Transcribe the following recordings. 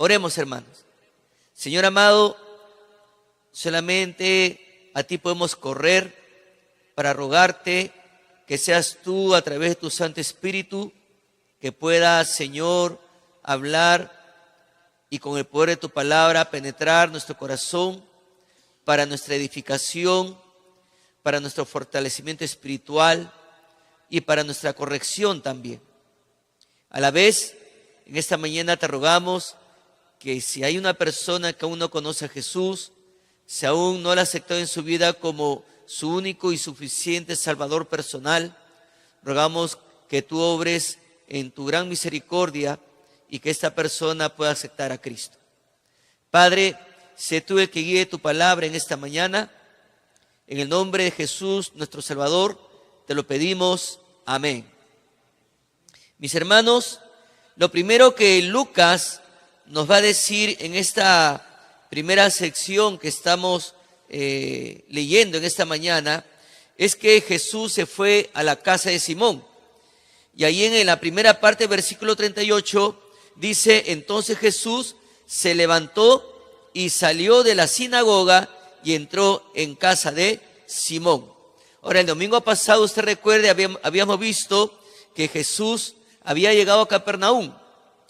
Oremos, hermanos. Señor amado, solamente a ti podemos correr para rogarte que seas tú a través de tu Santo Espíritu que pueda, Señor, hablar y con el poder de tu palabra penetrar nuestro corazón para nuestra edificación, para nuestro fortalecimiento espiritual y para nuestra corrección también. A la vez, en esta mañana te rogamos que si hay una persona que aún no conoce a Jesús, si aún no la ha aceptado en su vida como su único y suficiente Salvador personal, rogamos que tú obres en tu gran misericordia y que esta persona pueda aceptar a Cristo. Padre, sé tú el que guíe tu palabra en esta mañana. En el nombre de Jesús, nuestro Salvador, te lo pedimos. Amén. Mis hermanos, lo primero que Lucas nos va a decir en esta primera sección que estamos leyendo en esta mañana es que Jesús se fue a la casa de Simón. Y ahí en la primera parte, versículo 38, dice: entonces Jesús se levantó y salió de la sinagoga y entró en casa de Simón. Ahora, el domingo pasado, usted recuerde, habíamos visto que Jesús había llegado a Capernaum.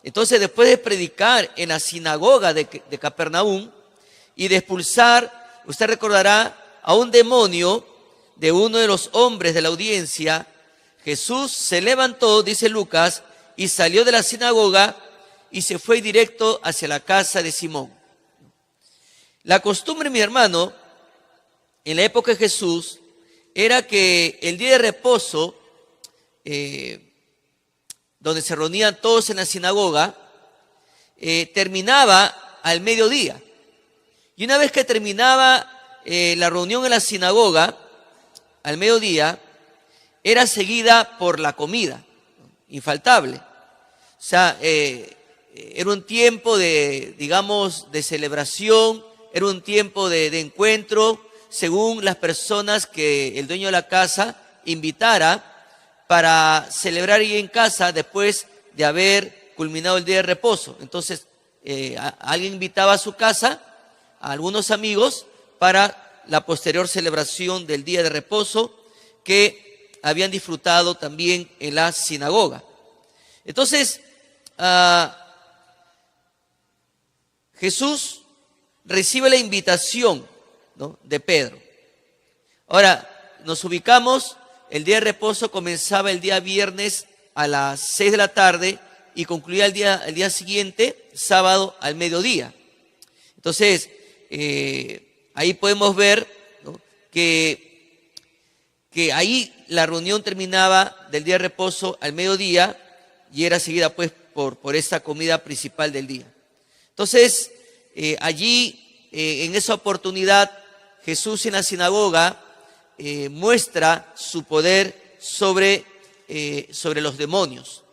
Entonces, después de predicar en la sinagoga de Capernaum y de expulsar, usted recordará, a un demonio de uno de los hombres de la audiencia, Jesús se levantó, dice Lucas, y salió de la sinagoga y se fue directo hacia la casa de Simón. La costumbre, mi hermano, en la época de Jesús, era que el día de reposo, donde se reunían todos en la sinagoga, terminaba al mediodía. Y una vez que terminaba la reunión en la sinagoga, al mediodía, era seguida por la comida, infaltable. O sea, era un tiempo de, digamos, de celebración, era un tiempo de encuentro, según las personas que el dueño de la casa invitara para celebrar ahí en casa después de haber culminado el día de reposo. Entonces, alguien invitaba a su casa a algunos amigos para la posterior celebración del día de reposo que habían disfrutado también en la sinagoga. Entonces, Jesús recibe la invitación, ¿no?, de Pedro. Ahora, nos ubicamos, el día de reposo comenzaba el día viernes a las 6 de la tarde y concluía el día siguiente, sábado al mediodía. Entonces, ahí podemos ver, ¿no?, que ahí la reunión terminaba del día de reposo al mediodía y era seguida pues por esta comida principal del día. Entonces, allí, en esa oportunidad, Jesús en la sinagoga muestra su poder sobre los demonios.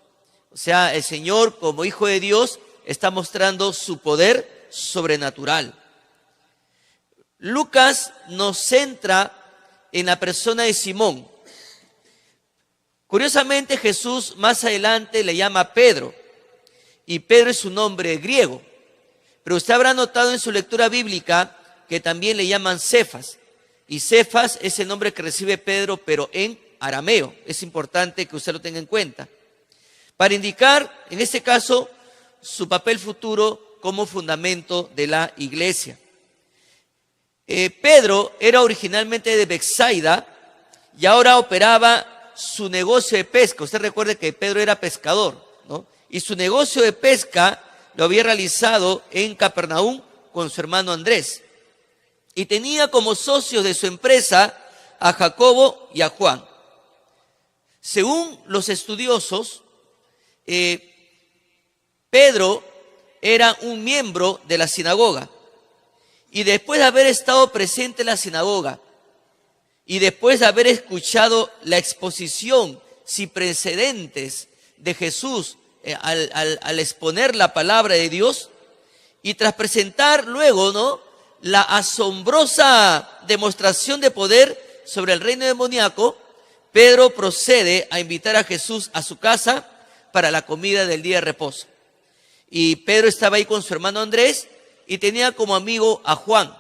O sea, el Señor, como Hijo de Dios, está mostrando su poder sobrenatural. Lucas nos centra en la persona de Simón. Curiosamente, Jesús más adelante le llama Pedro, y Pedro es su nombre griego. Pero usted habrá notado en su lectura bíblica que también le llaman Cefas, y Cefas es el nombre que recibe Pedro, pero en arameo. Es importante que usted lo tenga en cuenta, para indicar, en este caso, su papel futuro como fundamento de la iglesia. Pedro era originalmente de Betsaida y ahora operaba su negocio de pesca. Usted recuerde que Pedro era pescador, ¿no? Y su negocio de pesca lo había realizado en Capernaum con su hermano Andrés. Y tenía como socios de su empresa a Jacobo y a Juan. Según los estudiosos, Pedro era un miembro de la sinagoga. Y después de haber estado presente en la sinagoga y después de haber escuchado la exposición sin precedentes de Jesús al exponer la palabra de Dios, y tras presentar luego, ¿no?, la asombrosa demostración de poder sobre el reino demoníaco, Pedro procede a invitar a Jesús a su casa para la comida del día de reposo. Y Pedro estaba ahí con su hermano Andrés y tenía como amigo a Juan.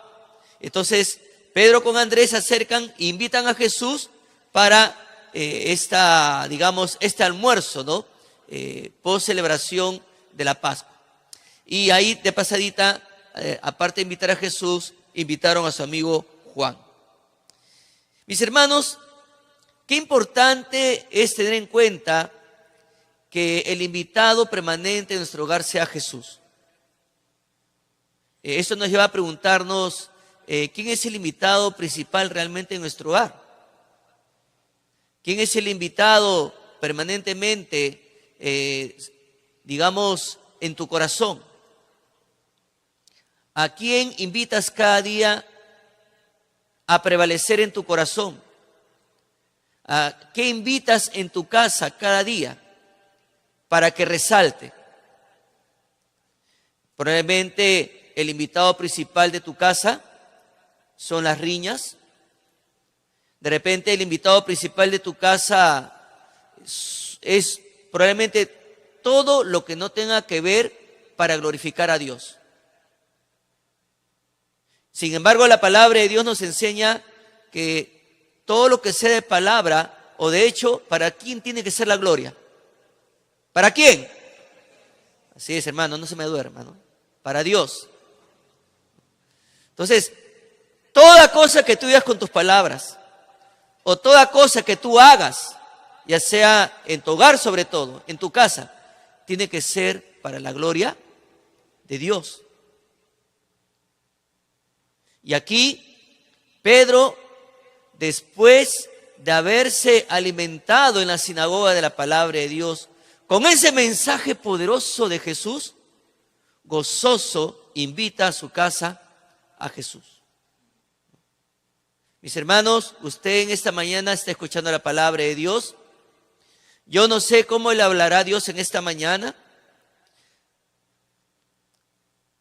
Entonces, Pedro con Andrés se acercan e invitan a Jesús para este almuerzo, ¿no? Post celebración de la Pascua. Y ahí de pasadita, aparte de invitar a Jesús, invitaron a su amigo Juan. Mis hermanos, qué importante es tener en cuenta que el invitado permanente en nuestro hogar sea Jesús. Esto nos lleva a preguntarnos, ¿quién es el invitado principal realmente en nuestro hogar? ¿Quién es el invitado permanentemente, en tu corazón? ¿A quién invitas cada día a prevalecer en tu corazón? ¿A qué invitas en tu casa cada día para que resalte? Probablemente el invitado principal de tu casa son las riñas. De repente el invitado principal de tu casa es probablemente todo lo que no tenga que ver para glorificar a Dios. Sin embargo, la palabra de Dios nos enseña que todo lo que sea de palabra o de hecho, ¿para quién tiene que ser la gloria? ¿Para quién? Así es, hermano, no se me duerma, ¿no? Para Dios. Entonces, toda cosa que tú digas con tus palabras, o toda cosa que tú hagas, ya sea en tu hogar sobre todo, en tu casa, tiene que ser para la gloria de Dios. Y aquí, Pedro, después de haberse alimentado en la sinagoga de la palabra de Dios, con ese mensaje poderoso de Jesús, gozoso invita a su casa a Jesús. Mis hermanos, usted en esta mañana está escuchando la palabra de Dios. Yo no sé cómo le hablará Dios en esta mañana.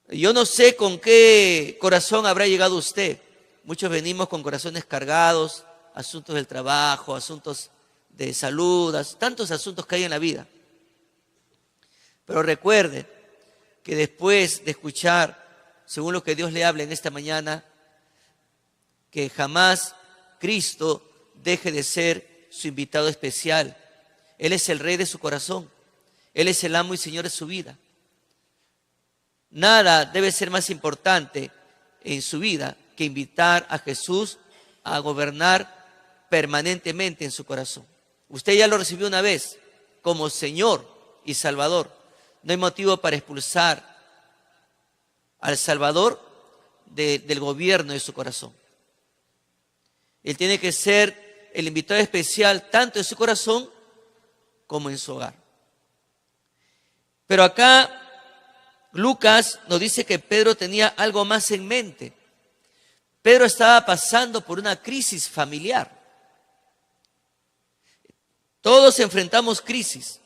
Yo no sé con qué corazón habrá llegado usted. Muchos venimos con corazones cargados, asuntos del trabajo, asuntos de salud, tantos asuntos que hay en la vida. Pero recuerde que después de escuchar, según lo que Dios le habla en esta mañana, que jamás Cristo deje de ser su invitado especial. Él es el rey de su corazón. Él es el amo y señor de su vida. Nada debe ser más importante en su vida que invitar a Jesús a gobernar permanentemente en su corazón. Usted ya lo recibió una vez como Señor y Salvador. No hay motivo para expulsar al Salvador del gobierno de su corazón. Él tiene que ser el invitado especial tanto en su corazón como en su hogar. Pero acá Lucas nos dice que Pedro tenía algo más en mente. Pedro estaba pasando por una crisis familiar. Todos enfrentamos crisis.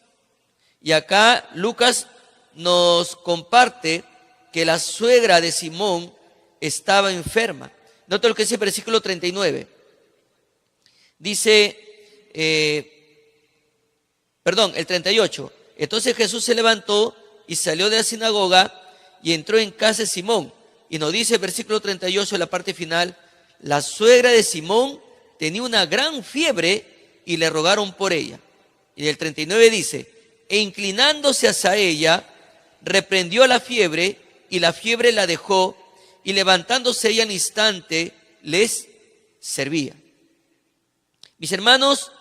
Y acá Lucas nos comparte que la suegra de Simón estaba enferma. Nota lo que dice el versículo 39. Dice, el 38. Entonces Jesús se levantó y salió de la sinagoga y entró en casa de Simón. Y nos dice el versículo 38, la parte final, la suegra de Simón tenía una gran fiebre y le rogaron por ella. Y el 39 dice, e inclinándose hacia ella, reprendió la fiebre y la fiebre la dejó y levantándose ella al instante les servía. Mis hermanos,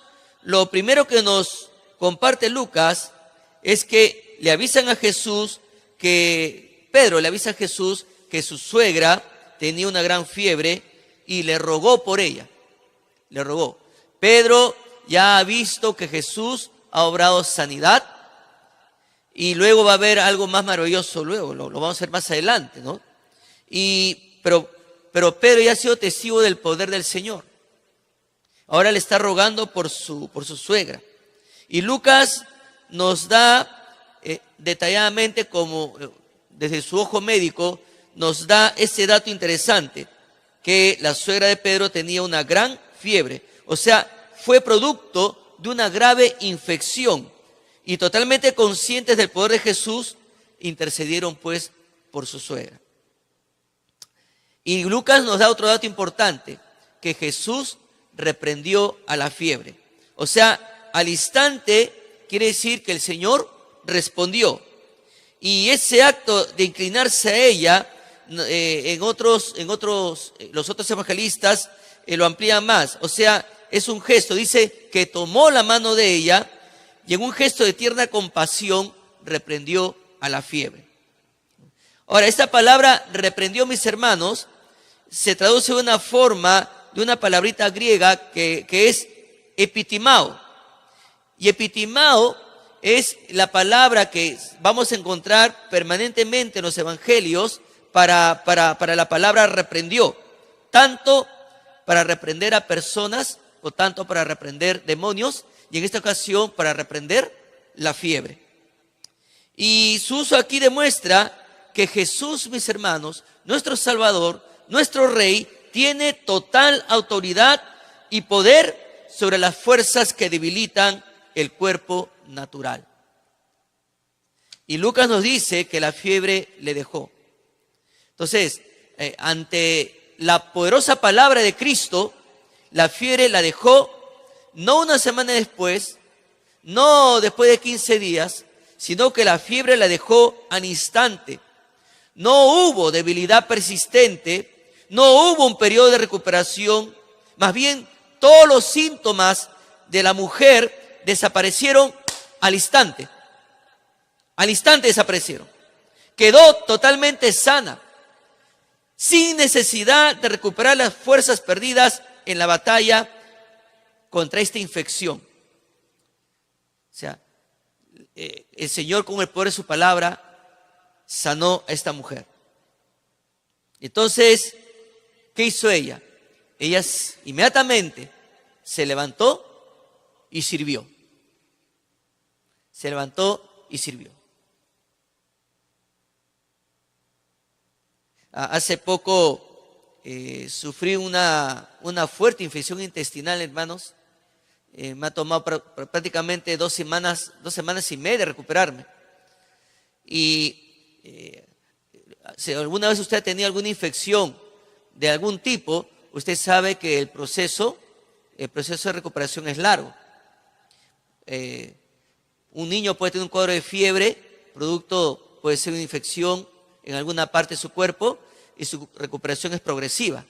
lo primero que nos comparte Lucas es que le avisan a Jesús Pedro le avisa a Jesús que su suegra tenía una gran fiebre y le rogó por ella. Le rogó. Pedro ya ha visto que Jesús ha obrado sanidad y luego va a haber algo más maravilloso luego, lo vamos a ver más adelante, ¿no? Pero Pedro ya ha sido testigo del poder del Señor. Ahora le está rogando por su suegra. Y Lucas nos da detalladamente, como desde su ojo médico, nos da ese dato interesante, que la suegra de Pedro tenía una gran fiebre. O sea, fue producto de una grave infección. Y totalmente conscientes del poder de Jesús, intercedieron pues por su suegra. Y Lucas nos da otro dato importante, que Jesús reprendió a la fiebre. O sea, al instante quiere decir que el Señor respondió. Y ese acto de inclinarse a ella, los otros evangelistas lo amplían más. O sea, es un gesto, dice que tomó la mano de ella y en un gesto de tierna compasión reprendió a la fiebre. Ahora, esta palabra reprendió, mis hermanos, se traduce de una forma, de una palabrita griega que es epitimao. Y epitimao es la palabra que vamos a encontrar permanentemente en los evangelios para la palabra reprendió. Tanto para reprender a personas o tanto para reprender demonios, y en esta ocasión para reprender la fiebre. Y su uso aquí demuestra que Jesús, mis hermanos, nuestro Salvador, nuestro Rey, tiene total autoridad y poder sobre las fuerzas que debilitan el cuerpo natural. Y Lucas nos dice que la fiebre le dejó. Entonces, ante la poderosa palabra de Cristo, la fiebre la dejó no una semana después, no después de 15 días, sino que la fiebre la dejó al instante. No hubo debilidad persistente, no hubo un periodo de recuperación, más bien todos los síntomas de la mujer desaparecieron al instante. Al instante desaparecieron. Quedó totalmente sana, sin necesidad de recuperar las fuerzas perdidas en la batalla contra esta infección. O sea, el Señor con el poder de su palabra sanó a esta mujer. Entonces, ¿qué hizo ella? Ella inmediatamente se levantó y sirvió. Se levantó y sirvió. Hace poco sufrí una fuerte infección intestinal, hermanos. Me ha tomado prácticamente 2 semanas y media recuperarme. Y si alguna vez usted ha tenido alguna infección de algún tipo, usted sabe que el proceso de recuperación es largo. Un niño puede tener un cuadro de fiebre, producto puede ser una infección en alguna parte de su cuerpo, y su recuperación es progresiva.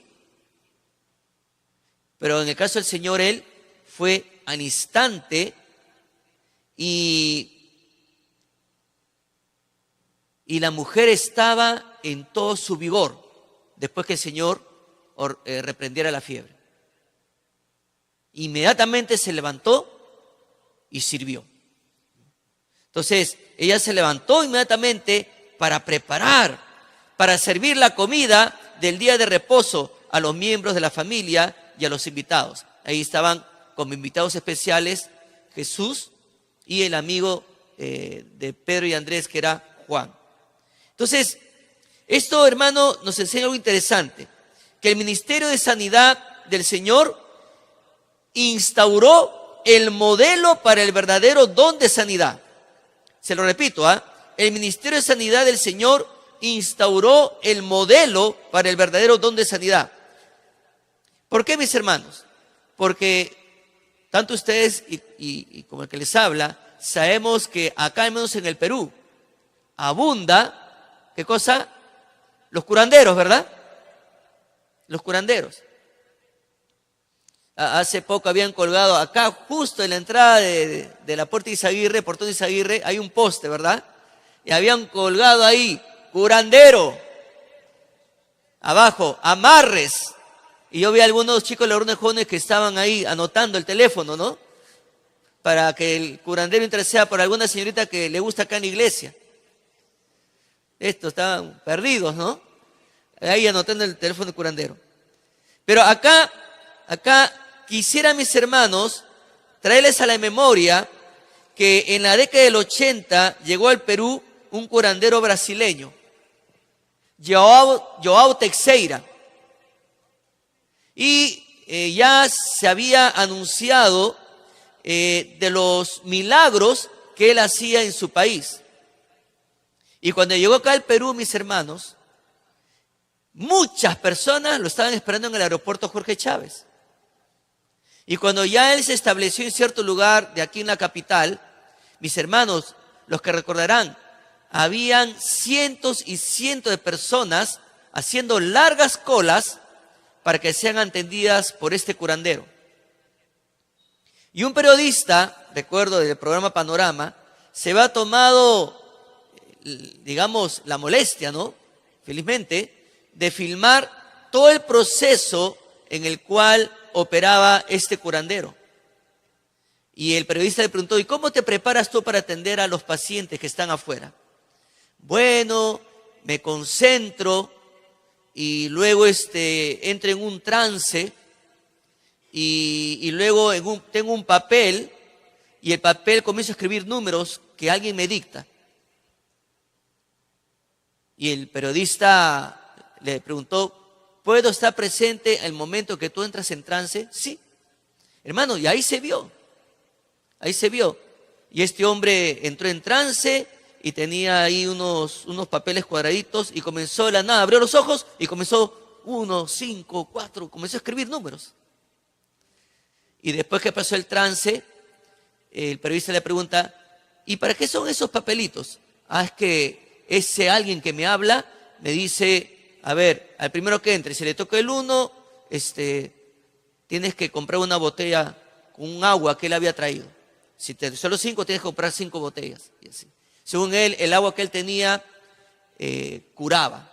Pero en el caso del Señor, Él fue al instante y la mujer estaba en todo su vigor después que el Señor reprendiera la fiebre. Inmediatamente se levantó y sirvió. Entonces, ella se levantó inmediatamente para preparar, para servir la comida del día de reposo a los miembros de la familia y a los invitados. Ahí estaban como invitados especiales Jesús y el amigo de Pedro y Andrés, que era Juan. Entonces, esto, hermano, nos enseña algo interesante, que el ministerio de sanidad del Señor instauró el modelo para el verdadero don de sanidad. Se lo repito, el ministerio de sanidad del Señor instauró el modelo para el verdadero don de sanidad. ¿Por qué, mis hermanos? Porque tanto ustedes y como el que les habla, sabemos que acá, al menos en el Perú, abunda, ¿qué cosa? Los curanderos, ¿verdad? Los curanderos. Hace poco habían colgado acá, justo en la entrada de la puerta de Izaguirre, portón de Izaguirre, hay un poste, ¿verdad? Y habían colgado ahí, curandero, abajo, amarres. Y yo vi a algunos chicos de la orden jóvenes que estaban ahí anotando el teléfono, ¿no? Para que el curandero interceda por alguna señorita que le gusta acá en la iglesia. Estos estaban perdidos, ¿no? Ahí anotando el teléfono del curandero. Pero acá quisiera, mis hermanos, traerles a la memoria que en la década del 80 llegó al Perú un curandero brasileño, João Teixeira. Y ya se había anunciado de los milagros que él hacía en su país. Y cuando llegó acá al Perú, mis hermanos, muchas personas lo estaban esperando en el aeropuerto Jorge Chávez. Y cuando ya él se estableció en cierto lugar de aquí en la capital, mis hermanos, los que recordarán, habían cientos y cientos de personas haciendo largas colas para que sean atendidas por este curandero. Y un periodista, recuerdo del programa Panorama, se había tomado, digamos, la molestia, ¿no? Felizmente, de filmar todo el proceso en el cual operaba este curandero. Y el periodista le preguntó, ¿y cómo te preparas tú para atender a los pacientes que están afuera? Bueno, me concentro y luego entro en un trance y luego tengo un papel y el papel comienzo a escribir números que alguien me dicta. Y el periodista le preguntó, ¿puedo estar presente en el momento que tú entras en trance? Sí. Hermano, y ahí se vio. Ahí se vio. Y este hombre entró en trance y tenía ahí unos papeles cuadraditos y comenzó de la nada, abrió los ojos y comenzó 1, 5, 4, comenzó a escribir números. Y después que pasó el trance, el periodista le pregunta, ¿y para qué son esos papelitos? Ah, es que ese alguien que me habla me dice, a ver, al primero que entre, si le toca el 1, tienes que comprar una botella con un agua que él había traído. Si te solo 5, tienes que comprar 5 botellas. Y así. Según él, el agua que él tenía curaba.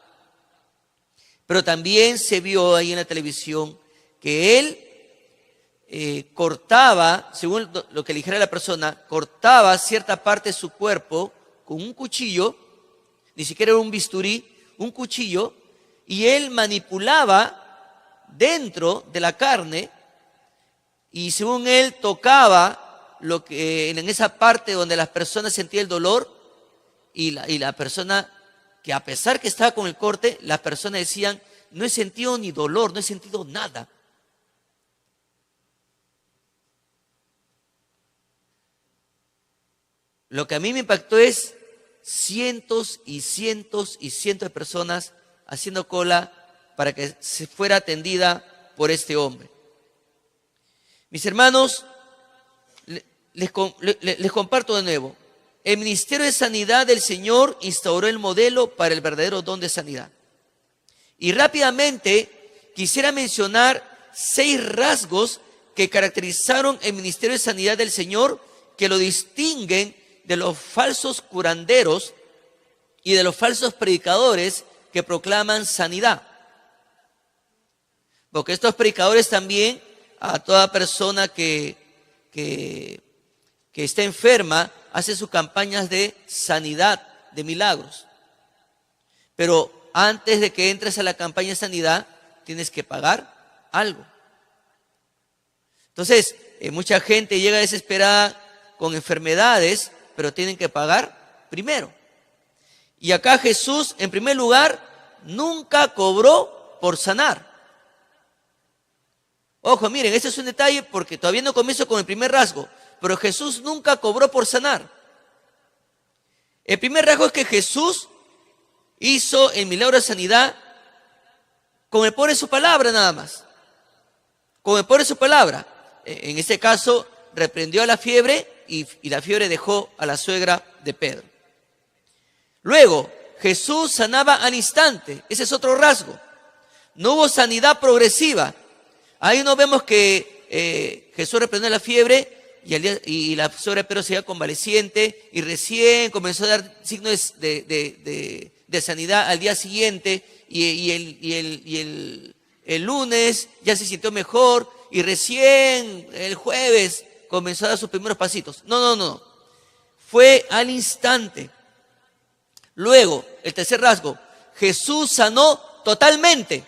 Pero también se vio ahí en la televisión que él cortaba, según lo que le dijera la persona, cortaba cierta parte de su cuerpo con un cuchillo, ni siquiera era un bisturí, un cuchillo, y él manipulaba dentro de la carne y según él tocaba en esa parte donde las personas sentían el dolor y la persona, que a pesar que estaba con el corte, las personas decían, no he sentido ni dolor, no he sentido nada. Lo que a mí me impactó es cientos y cientos y cientos de personas haciendo cola para que se fuera atendida por este hombre. Mis hermanos, les comparto de nuevo. El Ministerio de Sanidad del Señor instauró el modelo para el verdadero don de sanidad. Y rápidamente quisiera mencionar 6 rasgos que caracterizaron el Ministerio de Sanidad del Señor, que lo distinguen de los falsos curanderos y de los falsos predicadores que proclaman sanidad. Porque estos predicadores también, a toda persona que está enferma, hace sus campañas de sanidad, de milagros. Pero antes de que entres a la campaña de sanidad, tienes que pagar algo. Entonces, mucha gente llega desesperada con enfermedades, pero tienen que pagar primero. Y acá Jesús, en primer lugar, nunca cobró por sanar. Ojo, miren, este es un detalle porque todavía no comienzo con el primer rasgo, pero Jesús nunca cobró por sanar. El primer rasgo es que Jesús hizo el milagro de sanidad con el poder de su palabra nada más. Con el poder de su palabra. En este caso, reprendió a la fiebre y la fiebre dejó a la suegra de Pedro. Luego, Jesús sanaba al instante. Ese es otro rasgo. No hubo sanidad progresiva. Ahí no vemos que Jesús reprendió la fiebre y la suegra de Pedro se iba convaleciente y recién comenzó a dar signos de sanidad al día siguiente y el lunes ya se sintió mejor y recién el jueves comenzó a dar sus primeros pasitos. No. Fue al instante. Luego, el tercer rasgo, Jesús sanó totalmente.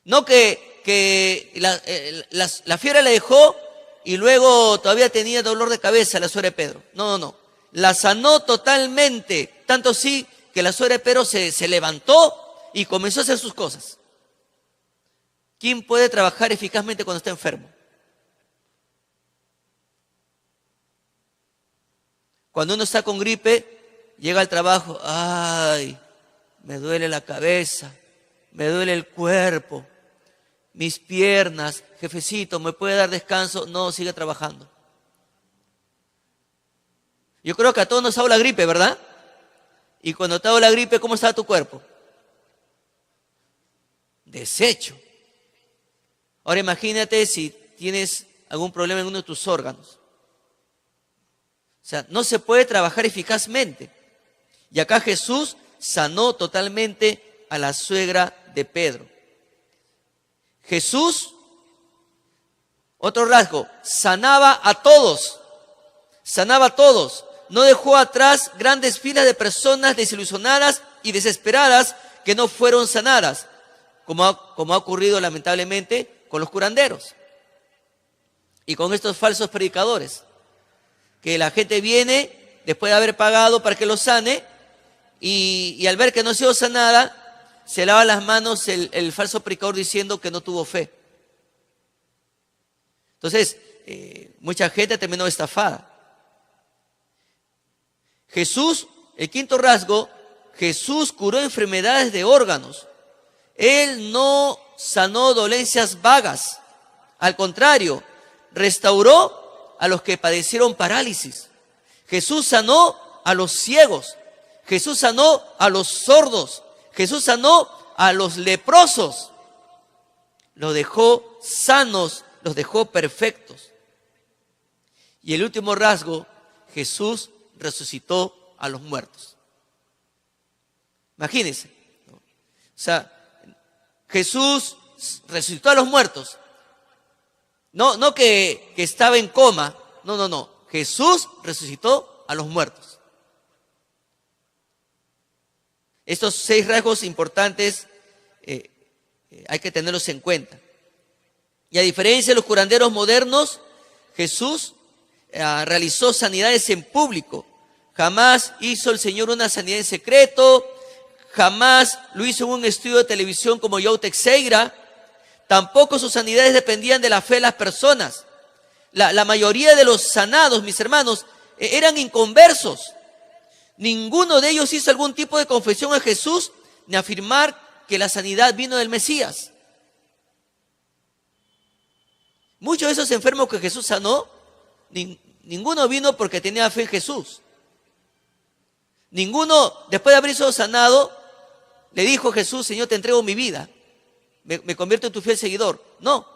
No que la fiebre la dejó y luego todavía tenía dolor de cabeza la suegra de Pedro. No. La sanó totalmente. Tanto sí que la suegra de Pedro se levantó y comenzó a hacer sus cosas. ¿Quién puede trabajar eficazmente cuando está enfermo? Cuando uno está con gripe, llega al trabajo, ay, me duele la cabeza, me duele el cuerpo, mis piernas, jefecito, ¿me puede dar descanso? No, sigue trabajando. Yo creo que a todos nos ha dado la gripe, ¿verdad? Y cuando te ha dado la gripe, ¿cómo está tu cuerpo? Deshecho. Ahora imagínate si tienes algún problema en uno de tus órganos. O sea, no se puede trabajar eficazmente. Y acá Jesús sanó totalmente a la suegra de Pedro. Jesús, otro rasgo, sanaba a todos. Sanaba a todos. No dejó atrás grandes filas de personas desilusionadas y desesperadas que no fueron sanadas, como ha ocurrido lamentablemente con los curanderos y con estos falsos predicadores, que la gente viene después de haber pagado para que los sane y al ver que no ha sido sanada, se lava las manos el falso predicador diciendo que no tuvo fe. Entonces, mucha gente terminó estafada. Jesús, el quinto rasgo, Jesús curó enfermedades de órganos. Él no sanó dolencias vagas. Al contrario, restauró a los que padecieron parálisis. Jesús sanó a los ciegos. Jesús sanó a los sordos. Jesús sanó a los leprosos. Los dejó sanos, los dejó perfectos. Y el último rasgo, Jesús resucitó a los muertos. Imagínense, ¿no? O sea, Jesús resucitó a los muertos. No que estaba en coma. No. Jesús resucitó a los muertos. Estos 6 rasgos importantes hay que tenerlos en cuenta. Y a diferencia de los curanderos modernos, Jesús realizó sanidades en público. Jamás hizo el Señor una sanidad en secreto. Jamás lo hizo en un estudio de televisión como João Teixeira. Tampoco sus sanidades dependían de la fe de las personas. La mayoría de los sanados, mis hermanos, eran inconversos. Ninguno de ellos hizo algún tipo de confesión a Jesús ni afirmar que la sanidad vino del Mesías. Muchos de esos enfermos que Jesús sanó, ninguno vino porque tenía fe en Jesús. Ninguno, después de haber sido sanado, le dijo a Jesús: Señor, te entrego mi vida, me convierto en tu fiel seguidor. No.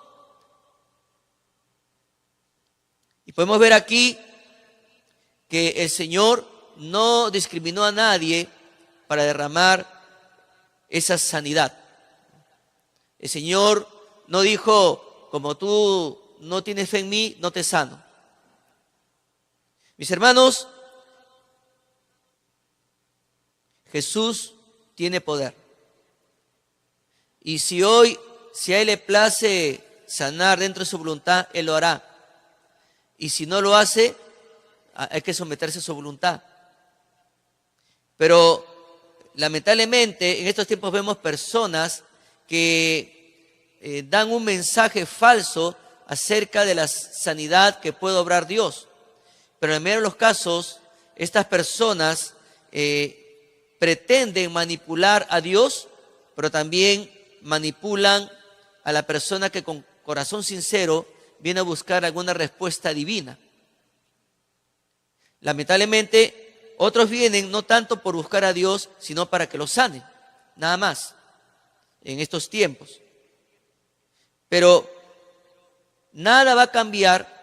Y podemos ver aquí que el Señor no discriminó a nadie para derramar esa sanidad. El Señor no dijo: como tú no tienes fe en mí, no te sano. Mis hermanos, Jesús tiene poder. Y si hoy, si a Él le place sanar dentro de su voluntad, Él lo hará. Y si no lo hace, hay que someterse a su voluntad. Pero lamentablemente en estos tiempos vemos personas que dan un mensaje falso acerca de la sanidad que puede obrar Dios. Pero en el mayor de los casos, estas personas pretenden manipular a Dios, pero también manipulan a la persona que con corazón sincero viene a buscar alguna respuesta divina. Lamentablemente, otros vienen no tanto por buscar a Dios, sino para que los sane, nada más, en estos tiempos. Pero nada va a cambiar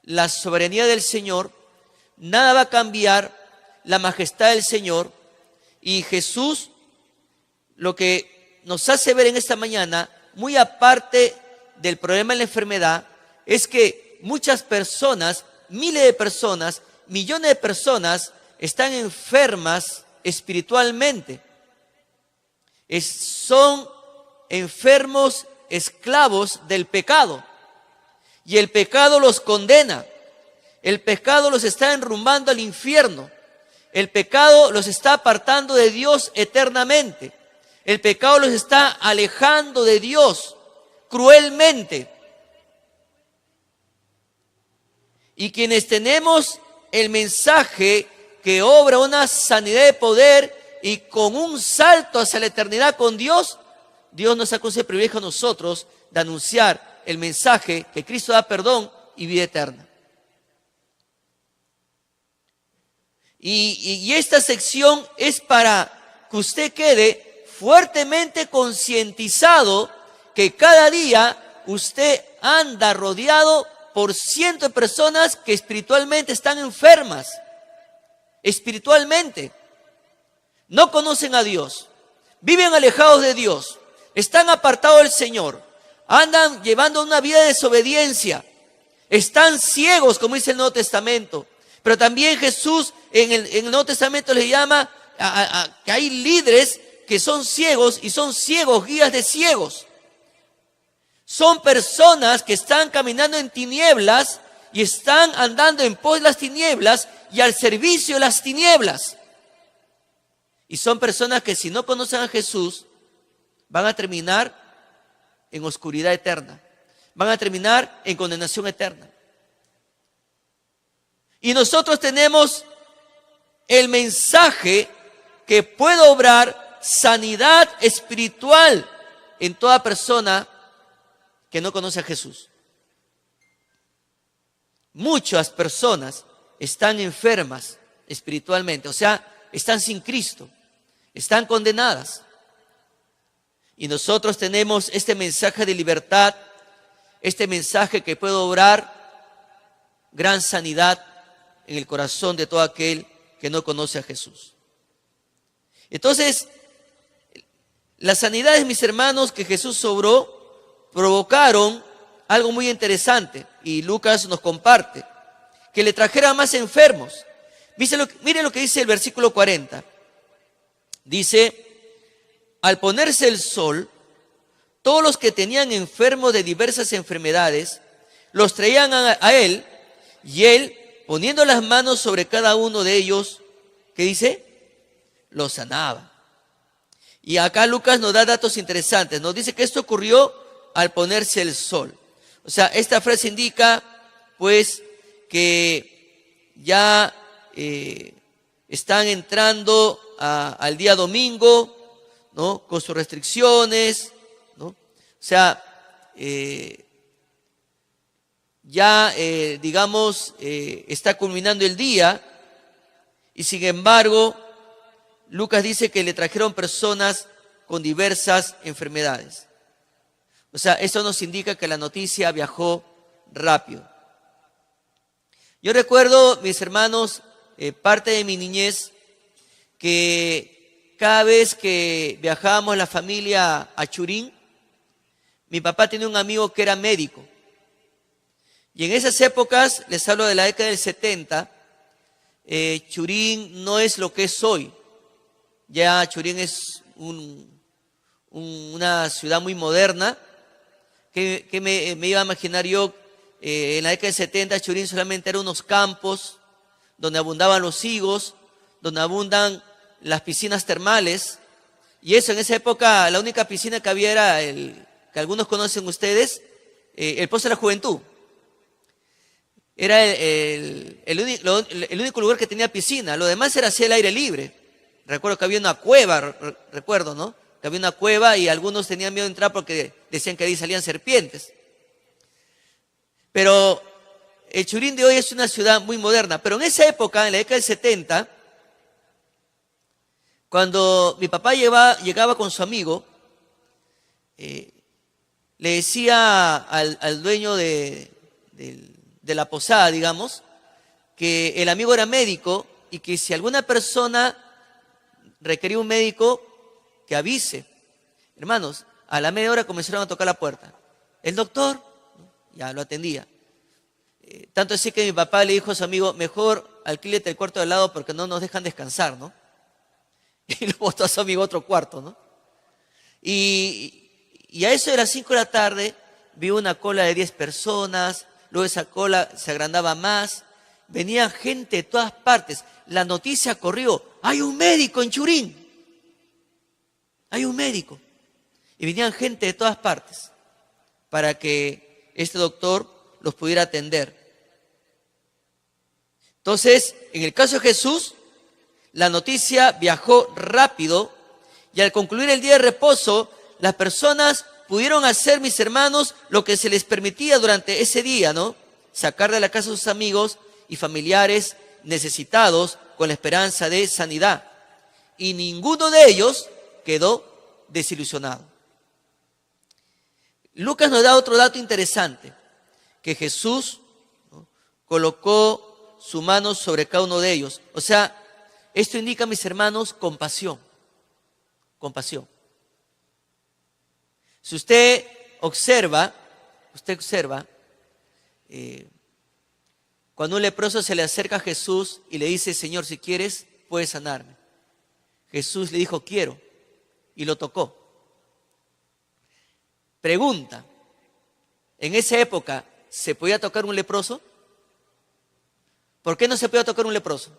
la soberanía del Señor, nada va a cambiar la majestad del Señor. Y Jesús, lo que nos hace ver en esta mañana, muy aparte del problema de la enfermedad, es que muchas personas, miles de personas, millones de personas están enfermas espiritualmente. Son enfermos esclavos del pecado. Y el pecado los condena. El pecado los está enrumbando al infierno. El pecado los está apartando de Dios eternamente. El pecado los está alejando de Dios cruelmente. Y quienes tenemos el mensaje que obra una sanidad de poder y con un salto hacia la eternidad con Dios, Dios nos ha concedido el privilegio a nosotros de anunciar el mensaje que Cristo da perdón y vida eterna. Y esta sección es para que usted quede fuertemente concientizado que cada día usted anda rodeado por cientos de personas que espiritualmente están enfermas. Espiritualmente. No conocen a Dios. Viven alejados de Dios. Están apartados del Señor. Andan llevando una vida de desobediencia. Están ciegos, como dice el Nuevo Testamento. Pero también Jesús en el Nuevo Testamento les llama que hay líderes que son ciegos y son ciegos, guías de ciegos. Son personas que están caminando en tinieblas y están andando en pos de las tinieblas y al servicio de las tinieblas. Y son personas que si no conocen a Jesús van a terminar en oscuridad eterna. Van a terminar en condenación eterna. Y nosotros tenemos el mensaje que puede obrar sanidad espiritual en toda persona que no conoce a Jesús. Muchas personas están enfermas espiritualmente, o sea, están sin Cristo, están condenadas. Y nosotros tenemos este mensaje de libertad, este mensaje que puede obrar gran sanidad en el corazón de todo aquel que no conoce a Jesús. Entonces, las sanidades, mis hermanos, que Jesús obró, provocaron algo muy interesante, y Lucas nos comparte, que le trajeran más enfermos. Miren lo que dice el versículo 40. Dice, al ponerse el sol, todos los que tenían enfermos de diversas enfermedades, los traían a él, y él, poniendo las manos sobre cada uno de ellos, ¿qué dice? Los sanaba. Y acá Lucas nos da datos interesantes. Nos dice que esto ocurrió al ponerse el sol. O sea, esta frase indica, pues, que ya están entrando al día domingo, ¿no? Con sus restricciones, ¿no? O sea, ya, digamos, está culminando el día, y sin embargo, Lucas dice que le trajeron personas con diversas enfermedades. O sea, esto nos indica que la noticia viajó rápido. Yo recuerdo, mis hermanos, parte de mi niñez, que cada vez que viajábamos la familia a Churín, mi papá tenía un amigo que era médico. Y en esas épocas, les hablo de la década del 70, Churín no es lo que es hoy. Ya Churín es una ciudad muy moderna. Que me iba a imaginar yo, en la década del 70, Churín solamente eran unos campos donde abundaban los higos, donde abundan las piscinas termales. Y eso, en esa época, la única piscina que había era que algunos conocen ustedes, el Pozo de la Juventud. Era el único lugar que tenía piscina. Lo demás era hacia el aire libre. Recuerdo que había una cueva, recuerdo, ¿no? Que había una cueva y algunos tenían miedo de entrar porque decían que ahí salían serpientes. Pero el Churín de hoy es una ciudad muy moderna. Pero en esa época, en la década del 70, cuando mi papá llegaba con su amigo, le decía al dueño de la posada, digamos, que el amigo era médico y que si alguna persona requería un médico, que avise. Hermanos, a la media hora comenzaron a tocar la puerta. El doctor, ya lo atendía. Tanto así que mi papá le dijo a su amigo, mejor alquílete el cuarto de al lado porque no nos dejan descansar, ¿no? Y lo botó a su amigo a otro cuarto, ¿no? Y a eso de las 5 de la tarde, vi una cola de 10 personas, luego esa cola se agrandaba más, venía gente de todas partes. La noticia corrió, hay un médico en Churín. Hay un médico. Y venían gente de todas partes para que este doctor los pudiera atender. Entonces, en el caso de Jesús, la noticia viajó rápido y al concluir el día de reposo, las personas pudieron hacer, mis hermanos, lo que se les permitía durante ese día, ¿no? Sacar de la casa a sus amigos y familiares necesitados con la esperanza de sanidad. Y ninguno de ellos quedó desilusionado. Lucas nos da otro dato interesante, que Jesús, ¿no?, colocó su mano sobre cada uno de ellos. O sea, esto indica, mis hermanos, compasión. Compasión. Si usted observa, cuando un leproso se le acerca a Jesús y le dice: Señor, si quieres, puedes sanarme. Jesús le dijo: quiero, y lo tocó. Pregunta: ¿en esa época se podía tocar un leproso? ¿Por qué no se podía tocar un leproso?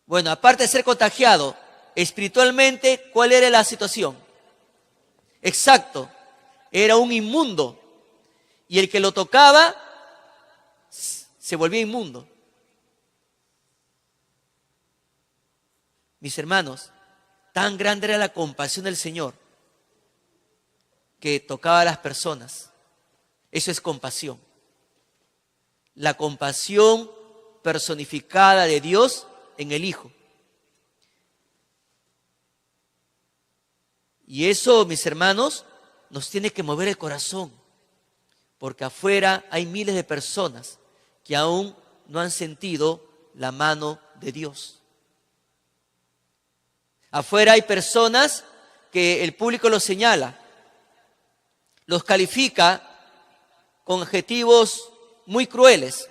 Bueno, aparte de ser contagiado, espiritualmente, ¿cuál era la situación? Exacto, era un inmundo. Y el que lo tocaba se volvía inmundo. Mis hermanos, tan grande era la compasión del Señor que tocaba a las personas. Eso es compasión. La compasión personificada de Dios en el Hijo. Y eso, mis hermanos, nos tiene que mover el corazón, porque afuera hay miles de personas que aún no han sentido la mano de Dios. Afuera hay personas que el público los señala, los califica con adjetivos muy crueles.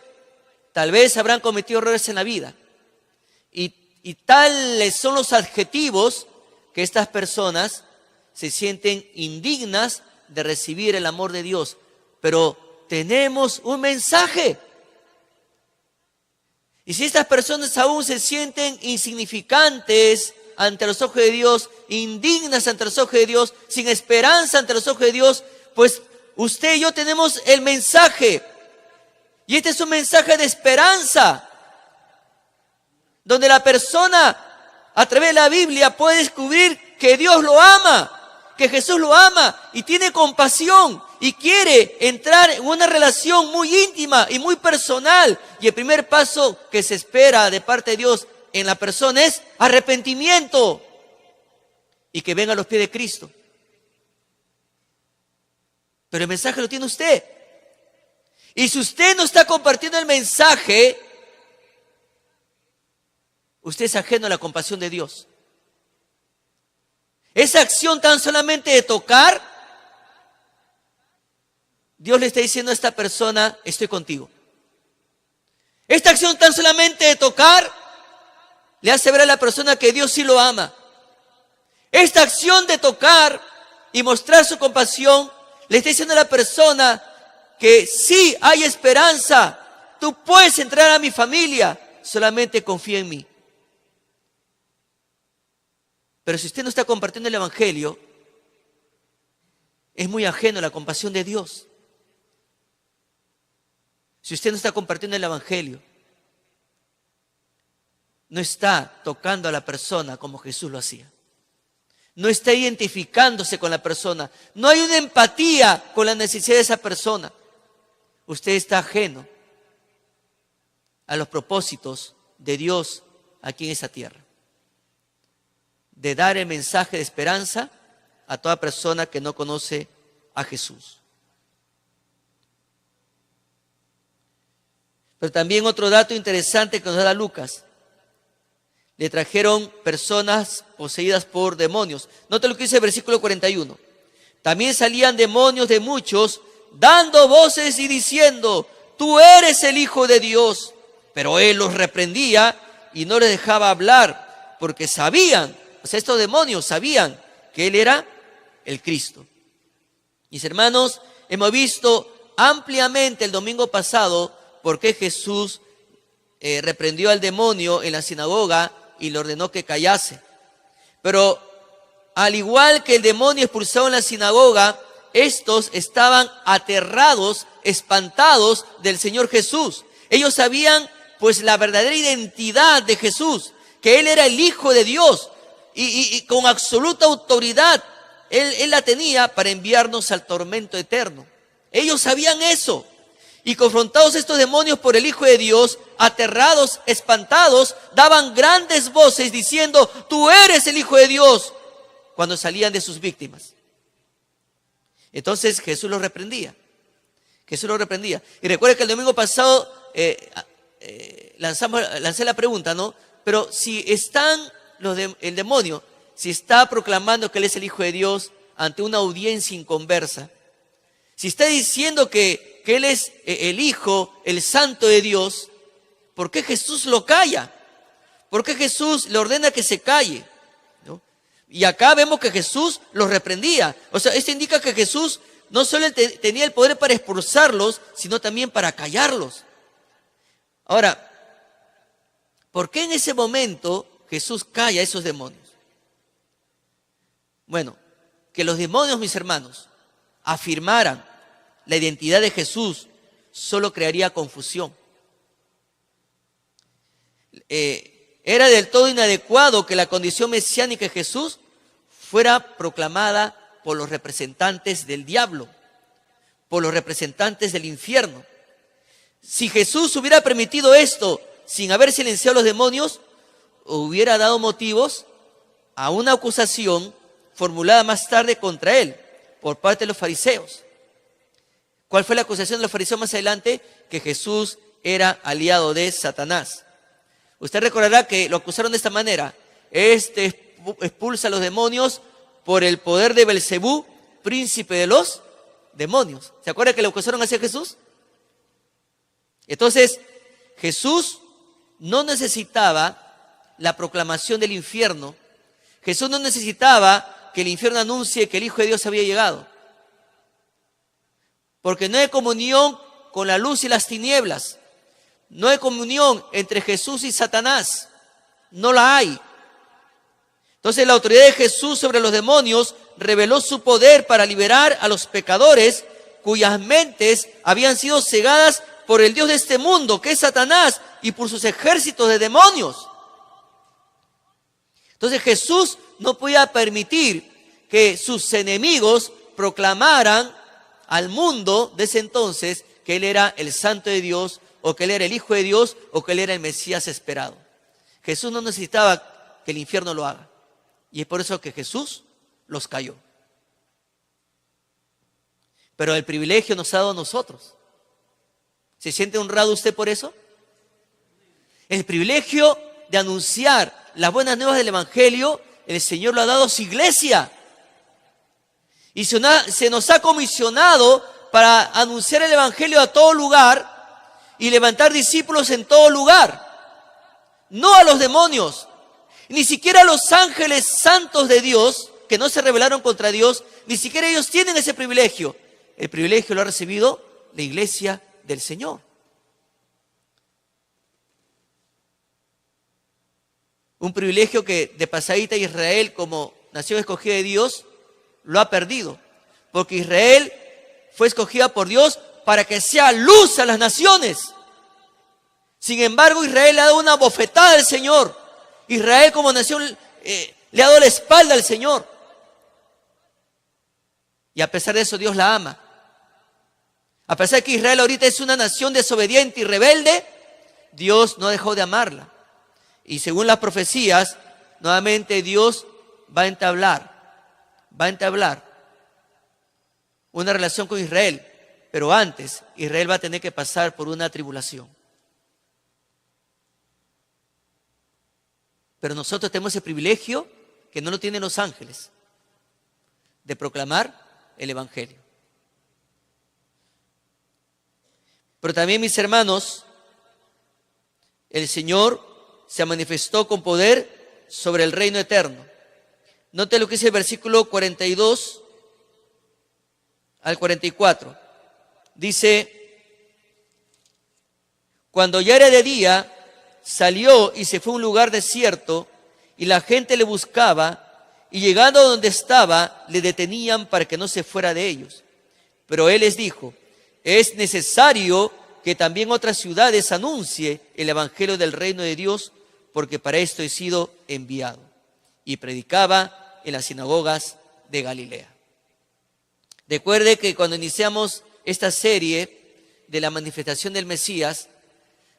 Tal vez habrán cometido errores en la vida. Y tales son los adjetivos que estas personas se sienten indignas de recibir el amor de Dios. Pero tenemos un mensaje. Y si estas personas aún se sienten insignificantes ante los ojos de Dios, indignas ante los ojos de Dios, sin esperanza ante los ojos de Dios, pues usted y yo tenemos el mensaje. Y este es un mensaje de esperanza, donde la persona a través de la Biblia puede descubrir que Dios lo ama, que Jesús lo ama y tiene compasión y quiere entrar en una relación muy íntima y muy personal. Y el primer paso que se espera de parte de Dios en la persona es arrepentimiento y que venga a los pies de Cristo. Pero el mensaje lo tiene usted. Y si usted no está compartiendo el mensaje, usted es ajeno a la compasión de Dios. Esa acción tan solamente de tocar, Dios le está diciendo a esta persona: estoy contigo. Esta acción tan solamente de tocar le hace ver a la persona que Dios sí lo ama. Esta acción de tocar y mostrar su compasión le está diciendo a la persona que sí hay esperanza. Tú puedes entrar a mi familia, solamente confía en mí. Pero si usted no está compartiendo el Evangelio, es muy ajeno a la compasión de Dios. Si usted no está compartiendo el Evangelio, no está tocando a la persona como Jesús lo hacía. No está identificándose con la persona. No hay una empatía con la necesidad de esa persona. Usted está ajeno a los propósitos de Dios aquí en esa tierra, de dar el mensaje de esperanza a toda persona que no conoce a Jesús. Pero también otro dato interesante que nos da Lucas: le trajeron personas poseídas por demonios. Note lo que dice el versículo 41. También salían demonios de muchos, dando voces y diciendo: tú eres el Hijo de Dios. Pero él los reprendía y no les dejaba hablar, porque sabían, o sea, estos demonios sabían que él era el Cristo. Mis hermanos, hemos visto ampliamente el domingo pasado por qué Jesús reprendió al demonio en la sinagoga y le ordenó que callase. Pero al igual que el demonio expulsado en la sinagoga, estos estaban aterrados, espantados del Señor Jesús. Ellos sabían pues la verdadera identidad de Jesús, que Él era el Hijo de Dios y con absoluta autoridad Él la tenía para enviarnos al tormento eterno. Ellos sabían eso. Y confrontados estos demonios por el Hijo de Dios, aterrados, espantados, daban grandes voces diciendo: tú eres el Hijo de Dios, cuando salían de sus víctimas. Entonces Jesús los reprendía. Jesús los reprendía. Y recuerden que el domingo pasado lancé la pregunta, ¿no? Pero si el demonio, si está proclamando que Él es el Hijo de Dios ante una audiencia inconversa, si está diciendo que Él es el Hijo, el Santo de Dios, ¿por qué Jesús lo calla? ¿Por qué Jesús le ordena que se calle? ¿No? Y acá vemos que Jesús los reprendía. O sea, esto indica que Jesús no solo tenía el poder para expulsarlos, sino también para callarlos. Ahora, ¿por qué en ese momento Jesús calla a esos demonios? Bueno, que los demonios, mis hermanos, afirmaran la identidad de Jesús solo crearía confusión. Era del todo inadecuado que la condición mesiánica de Jesús fuera proclamada por los representantes del diablo, por los representantes del infierno. Si Jesús hubiera permitido esto sin haber silenciado a los demonios, hubiera dado motivos a una acusación formulada más tarde contra Él por parte de los fariseos. ¿Cuál fue la acusación de los fariseos más adelante? Que Jesús era aliado de Satanás. Usted recordará que lo acusaron de esta manera: este expulsa a los demonios por el poder de Belcebú, príncipe de los demonios. ¿Se acuerda que lo acusaron hacia Jesús? Entonces, Jesús no necesitaba la proclamación del infierno. Jesús no necesitaba que el infierno anuncie que el Hijo de Dios había llegado. Porque no hay comunión con la luz y las tinieblas. No hay comunión entre Jesús y Satanás. No la hay. Entonces la autoridad de Jesús sobre los demonios reveló su poder para liberar a los pecadores cuyas mentes habían sido cegadas por el Dios de este mundo, que es Satanás, y por sus ejércitos de demonios. Entonces Jesús no podía permitir que sus enemigos proclamaran al mundo de ese entonces que Él era el Santo de Dios, o que Él era el Hijo de Dios, o que Él era el Mesías esperado. Jesús no necesitaba que el infierno lo haga. Y es por eso que Jesús los calló. Pero el privilegio nos ha dado a nosotros. ¿Se siente honrado usted por eso? El privilegio de anunciar las buenas nuevas del Evangelio, el Señor lo ha dado a su iglesia. Y se nos ha comisionado para anunciar el Evangelio a todo lugar y levantar discípulos en todo lugar. No a los demonios, ni siquiera a los ángeles santos de Dios, que no se rebelaron contra Dios, ni siquiera ellos tienen ese privilegio. El privilegio lo ha recibido la iglesia del Señor. Un privilegio que de pasadita Israel, como nación escogida de Dios, lo ha perdido. Porque Israel fue escogida por Dios para que sea luz a las naciones. Sin embargo, Israel le ha dado una bofetada al Señor. Israel como nación le ha dado la espalda al Señor. Y a pesar de eso, Dios la ama. A pesar de que Israel ahorita es una nación desobediente y rebelde, Dios no dejó de amarla. Y según las profecías, nuevamente Dios va a entablar una relación con Israel. Pero antes, Israel va a tener que pasar por una tribulación. Pero nosotros tenemos el privilegio que no lo tienen los ángeles, de proclamar el Evangelio. Pero también, mis hermanos, el Señor se manifestó con poder sobre el reino eterno. Note lo que dice el versículo 42 al 44. Dice: cuando ya era de día, salió y se fue a un lugar desierto, y la gente le buscaba, y llegando a donde estaba, le detenían para que no se fuera de ellos. Pero él les dijo: es necesario que también otras ciudades anuncie el evangelio del reino de Dios, porque para esto he sido enviado. Y predicaba en las sinagogas de Galilea. Recuerde que cuando iniciamos esta serie de la manifestación del Mesías,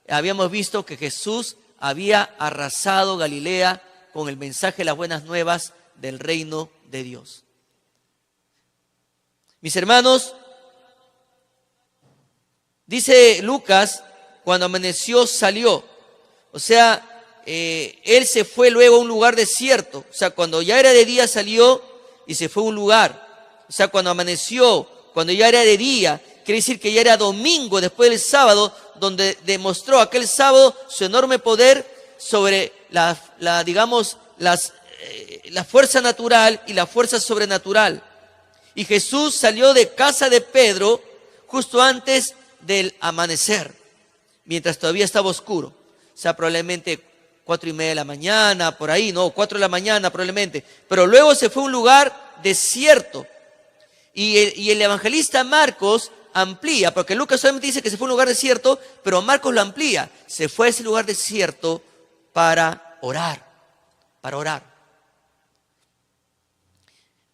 habíamos visto que Jesús había arrasado Galilea con el mensaje de las buenas nuevas del reino de Dios. Mis hermanos, dice Lucas, cuando amaneció salió. O sea, él se fue luego a un lugar desierto. O sea, cuando ya era de día salió y se fue a un lugar. O sea, cuando amaneció, cuando ya era de día, quiere decir que ya era domingo después del sábado, donde demostró aquel sábado su enorme poder sobre la fuerza natural y la fuerza sobrenatural. Y Jesús salió de casa de Pedro justo antes del amanecer, mientras todavía estaba oscuro. O sea, probablemente 4:30 de la mañana, por ahí, no, 4 de la mañana probablemente. Pero luego se fue a un lugar desierto. Y el evangelista Marcos amplía, porque Lucas solamente dice que se fue a un lugar desierto, pero Marcos lo amplía. Se fue a ese lugar desierto para orar,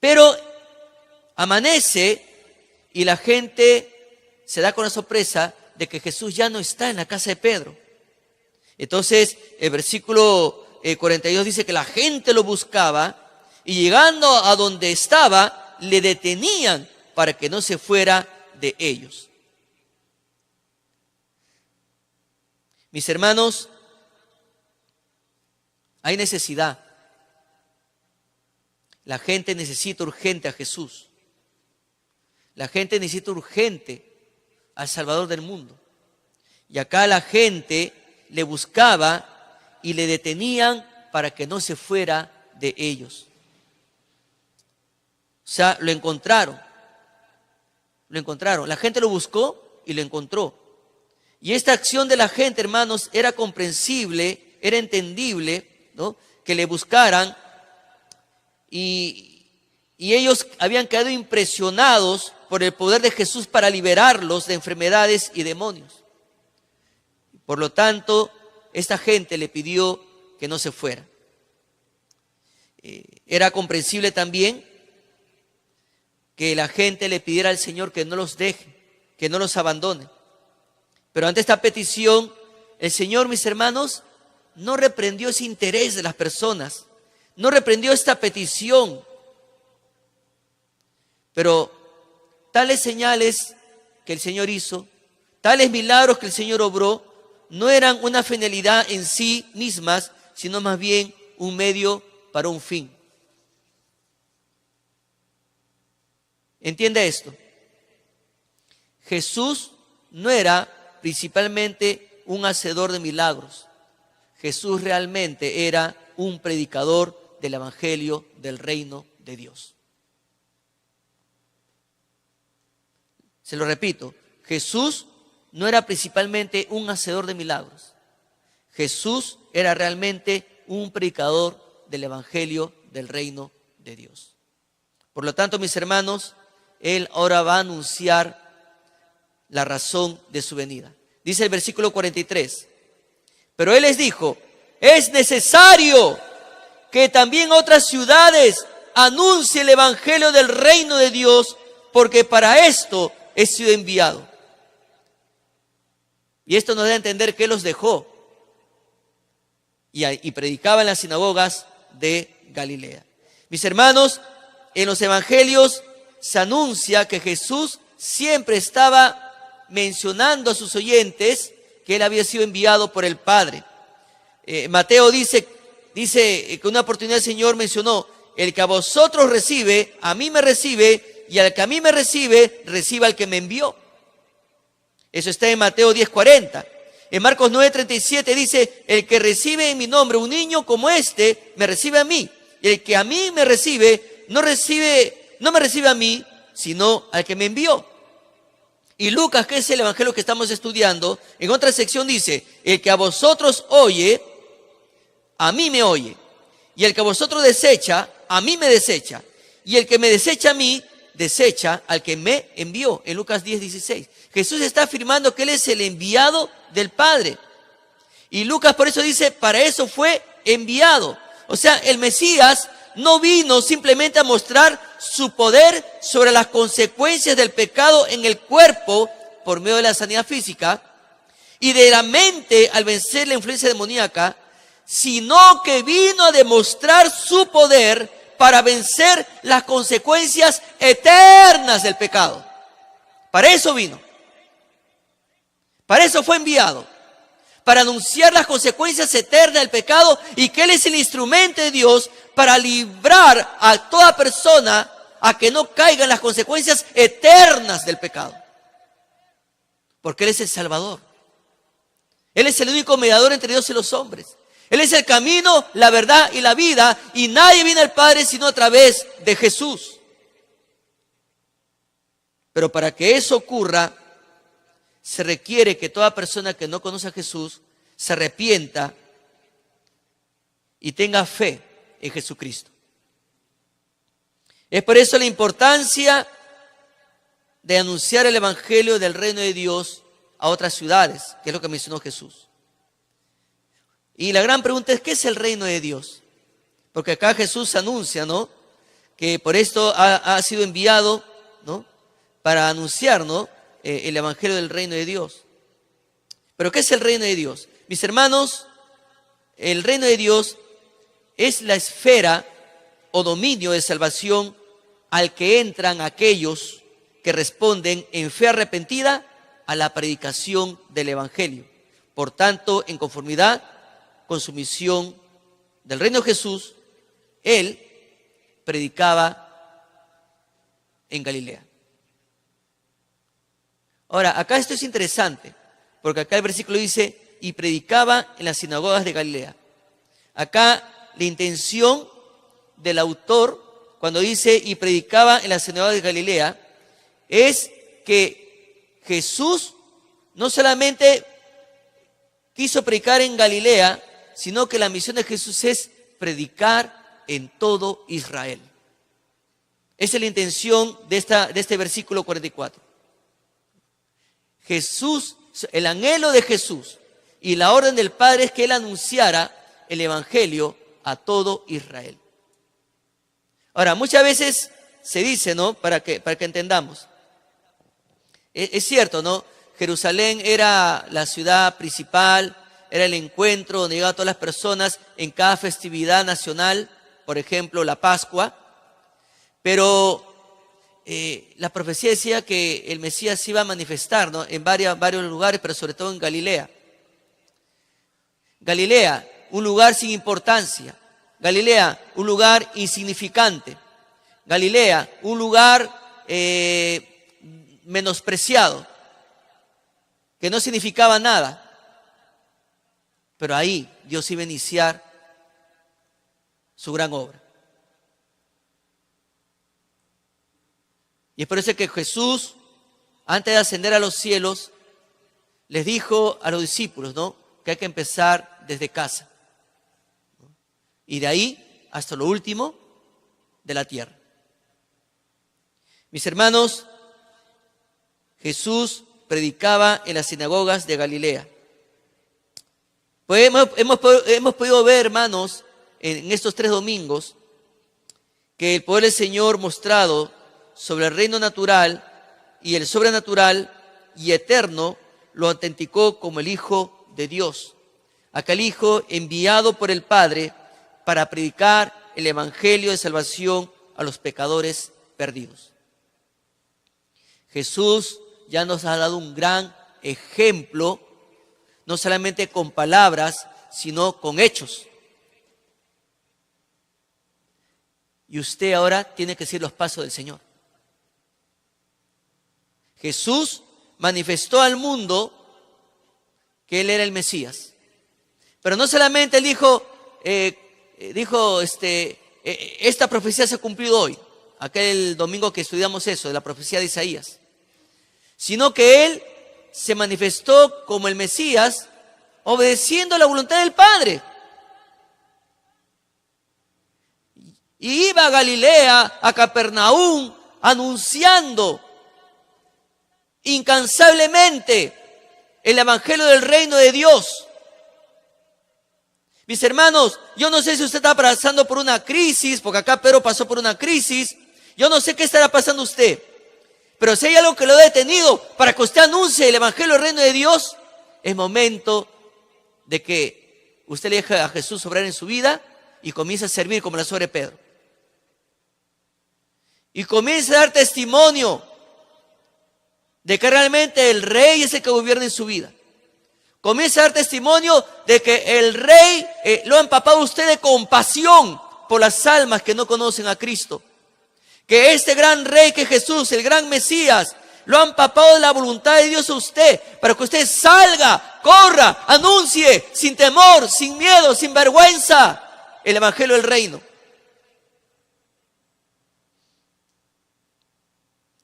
Pero amanece y la gente se da con la sorpresa de que Jesús ya no está en la casa de Pedro. Entonces el versículo 42 dice que la gente lo buscaba y llegando a donde estaba le detenían para que no se fuera de ellos. Mis hermanos, hay necesidad. La gente necesita urgente a Jesús. La gente necesita urgente al Salvador del mundo. Y acá la gente le buscaba y le detenían para que no se fuera de ellos. O sea, lo encontraron. La gente lo buscó y lo encontró. Y esta acción de la gente, hermanos, era comprensible, era entendible, ¿no? Que le buscaran y ellos habían quedado impresionados por el poder de Jesús para liberarlos de enfermedades y demonios. Por lo tanto, esta gente le pidió que no se fuera. Era comprensible también que la gente le pidiera al Señor que no los deje, que no los abandone. Pero ante esta petición, el Señor, mis hermanos, no reprendió ese interés de las personas, no reprendió esta petición. Pero tales señales que el Señor hizo, tales milagros que el Señor obró, no eran una finalidad en sí mismas, sino más bien un medio para un fin. Entienda esto. Jesús no era principalmente un hacedor de milagros. Jesús realmente era un predicador del evangelio del reino de Dios. Se lo repito, Jesús no era principalmente un hacedor de milagros. Jesús era realmente un predicador del evangelio del reino de Dios. Por lo tanto, mis hermanos, Él ahora va a anunciar la razón de su venida. Dice el versículo 43. Pero Él les dijo: es necesario que también otras ciudades anuncien el evangelio del reino de Dios, porque para esto he sido enviado. Y esto nos da a entender que Él los dejó y predicaba en las sinagogas de Galilea. Mis hermanos, en los evangelios se anuncia que Jesús siempre estaba mencionando a sus oyentes que Él había sido enviado por el Padre. Mateo dice que una oportunidad el Señor mencionó: el que a vosotros recibe, a mí me recibe, y al que a mí me recibe, reciba al que me envió. Eso está en Mateo 10:40. En Marcos 9:37 dice: el que recibe en mi nombre un niño como este, me recibe a mí. Y el que a mí me recibe, no me recibe a mí, sino al que me envió. Y Lucas, que es el evangelio que estamos estudiando, en otra sección dice: el que a vosotros oye, a mí me oye. Y el que a vosotros desecha, a mí me desecha. Y el que me desecha a mí, desecha al que me envió. En Lucas 10:16. Jesús está afirmando que Él es el enviado del Padre. Y Lucas por eso dice, para eso fue enviado. O sea, el Mesías no vino simplemente a mostrar su poder sobre las consecuencias del pecado en el cuerpo por medio de la sanidad física y de la mente al vencer la influencia demoníaca, sino que vino a demostrar su poder para vencer las consecuencias eternas del pecado. Para eso vino. Para eso fue enviado. Para anunciar las consecuencias eternas del pecado y que Él es el instrumento de Dios para librar a toda persona a que no caiga en las consecuencias eternas del pecado. Porque Él es el Salvador. Él es el único mediador entre Dios y los hombres. Él es el camino, la verdad y la vida, y nadie viene al Padre sino a través de Jesús. Pero para que eso ocurra, se requiere que toda persona que no conoce a Jesús se arrepienta y tenga fe en Jesucristo. Es por eso la importancia de anunciar el evangelio del reino de Dios a otras ciudades, que es lo que mencionó Jesús. Y la gran pregunta es, ¿qué es el reino de Dios? Porque acá Jesús anuncia, ¿no?, que por esto ha sido enviado, ¿no?, para anunciar, ¿no?, el evangelio del reino de Dios. Pero ¿qué es el reino de Dios? Mis hermanos, el reino de Dios es la esfera o dominio de salvación al que entran aquellos que responden en fe arrepentida a la predicación del evangelio. Por tanto, en conformidad con su misión del reino de Jesús, Él predicaba en Galilea. Ahora, acá esto es interesante, porque acá el versículo dice, y predicaba en las sinagogas de Galilea. Acá la intención del autor, cuando dice, y predicaba en las sinagogas de Galilea, es que Jesús no solamente quiso predicar en Galilea, sino que la misión de Jesús es predicar en todo Israel. Esa es la intención de este versículo 44. Jesús, el anhelo de Jesús y la orden del Padre es que Él anunciara el evangelio a todo Israel. Ahora, muchas veces se dice, ¿no?, para que entendamos. Es cierto, ¿no? Jerusalén era la ciudad principal, era el encuentro donde llegaban todas las personas en cada festividad nacional, por ejemplo, la Pascua. Pero la profecía decía que el Mesías se iba a manifestar, ¿no?, en varios lugares, pero sobre todo en Galilea. Galilea, un lugar sin importancia. Galilea, un lugar insignificante. Galilea, un lugar menospreciado, que no significaba nada. Pero ahí Dios iba a iniciar su gran obra. Y es por eso que Jesús, antes de ascender a los cielos, les dijo a los discípulos, ¿no?, que hay que empezar desde casa. Y de ahí hasta lo último de la tierra. Mis hermanos, Jesús predicaba en las sinagogas de Galilea. Pues hemos podido ver, hermanos, en estos 3 domingos, que el poder del Señor mostrado sobre el reino natural y el sobrenatural y eterno lo autenticó como el Hijo de Dios. Aquel Hijo enviado por el Padre para predicar el evangelio de salvación a los pecadores perdidos. Jesús ya nos ha dado un gran ejemplo, no solamente con palabras, sino con hechos. Y usted ahora tiene que seguir los pasos del Señor. Jesús manifestó al mundo que Él era el Mesías. Pero no solamente Él dijo, esta profecía se ha cumplido hoy, aquel domingo que estudiamos eso, de la profecía de Isaías, sino que Él se manifestó como el Mesías, obedeciendo la voluntad del Padre. Y iba a Galilea, a Capernaum, anunciando incansablemente el evangelio del reino de Dios. Mis hermanos, yo no sé si usted está pasando por una crisis, porque acá Pedro pasó por una crisis. Yo no sé qué estará pasando usted, pero si hay algo que lo ha detenido para que usted anuncie el evangelio del reino de Dios, es momento de que usted le deje a Jesús obrar en su vida y comience a servir como la sobre Pedro. Y comience a dar testimonio de que realmente el rey es el que gobierna en su vida. Comience a dar testimonio de que el rey lo ha empapado a usted de compasión por las almas que no conocen a Cristo. Que este gran rey que es Jesús, el gran Mesías, lo ha empapado de la voluntad de Dios a usted, para que usted salga, corra, anuncie, sin temor, sin miedo, sin vergüenza, el evangelio del reino.